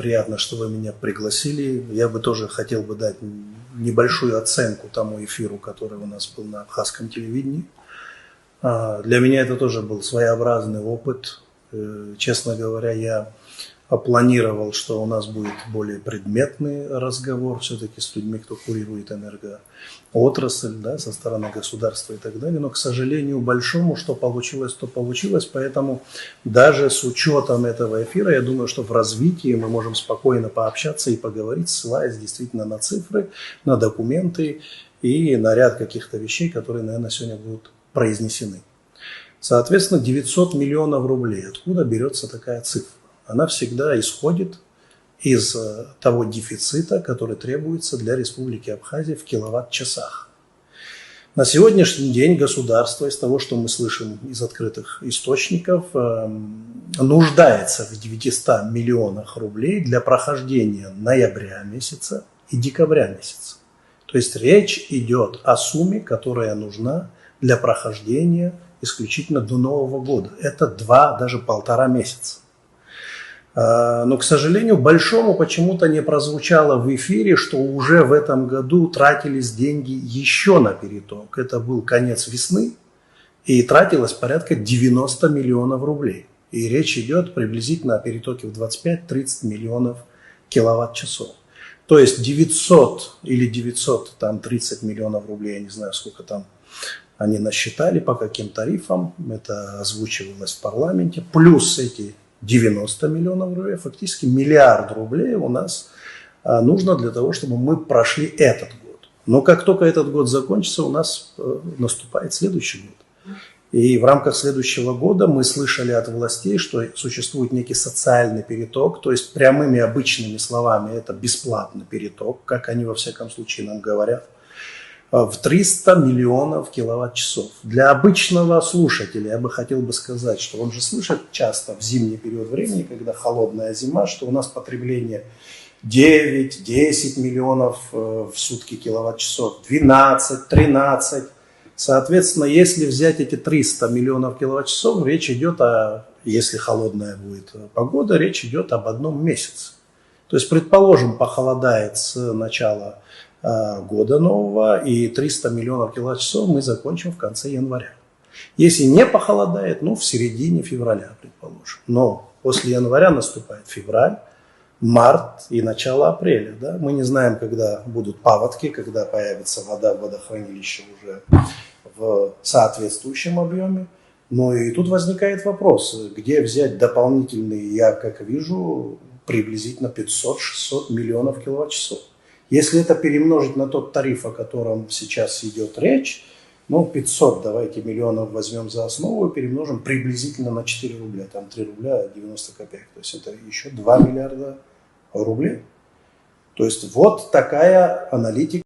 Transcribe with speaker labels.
Speaker 1: приятно, что вы меня пригласили. Я бы тоже хотел бы дать небольшую оценку тому эфиру, который у нас был на абхазском телевидении. Для меня это тоже был своеобразный опыт. Честно говоря, я планировал, что у нас будет более предметный разговор все-таки с людьми, кто курирует энергоотрасль, да, со стороны государства и так далее. Но, к сожалению, большому, что получилось, то получилось. Поэтому даже с учетом этого эфира, я думаю, что в развитии мы можем спокойно пообщаться и поговорить, ссылаясь действительно на цифры, на документы и на ряд каких-то вещей, которые, наверное, сегодня будут произнесены. Соответственно, 900 миллионов рублей. Откуда берется такая цифра? Она всегда исходит из того дефицита, который требуется для Республики Абхазия в киловатт-часах. На сегодняшний день государство, из того, что мы слышим из открытых источников, нуждается в 900 миллионах рублей для прохождения ноября месяца и декабря месяца. То есть речь идет о сумме, которая нужна для прохождения исключительно до Нового года. Это 2, даже 1,5 месяца. Но, к сожалению, большому почему-то не прозвучало в эфире, что уже в этом году тратились деньги еще на переток. Это был конец весны, и тратилось порядка 90 миллионов рублей. И речь идет приблизительно о перетоке в 25-30 миллионов киловатт-часов. То есть 900 или 930 миллионов рублей, я не знаю, сколько там они насчитали, по каким тарифам, это озвучивалось в парламенте, плюс эти 90 миллионов рублей, фактически миллиард рублей у нас нужно для того, чтобы мы прошли этот год. Но как только этот год закончится, у нас наступает следующий год. И в рамках следующего года мы слышали от властей, что существует некий социальный переток, то есть прямыми обычными словами это бесплатный переток, как они во всяком случае нам говорят, в 300 миллионов киловатт-часов. Для обычного слушателя я бы хотел бы сказать, что он же слышит часто в зимний период времени, когда холодная зима, что у нас потребление 9-10 миллионов в сутки киловатт-часов, 12, 13. Соответственно, если взять эти 300 миллионов киловатт-часов, речь идет о, если холодная будет погода, речь идет об одном месяце. То есть, предположим, похолодает с начала года нового, и 300 миллионов киловатт-часов мы закончим в конце января. Если не похолодает, в середине февраля, предположим. Но после января наступает февраль, март и начало апреля. Да? Мы не знаем, когда будут паводки, когда появится вода в водохранилище уже в соответствующем объеме. Но и тут возникает вопрос, где взять дополнительные, я как вижу, приблизительно 500-600 миллионов киловатт-часов. Если это перемножить на тот тариф, о котором сейчас идет речь, 500, давайте, миллионов возьмем за основу и перемножим приблизительно на 4 рубля, там 3 рубля 90 копеек. То есть это еще 2 миллиарда рублей. То есть вот такая аналитика.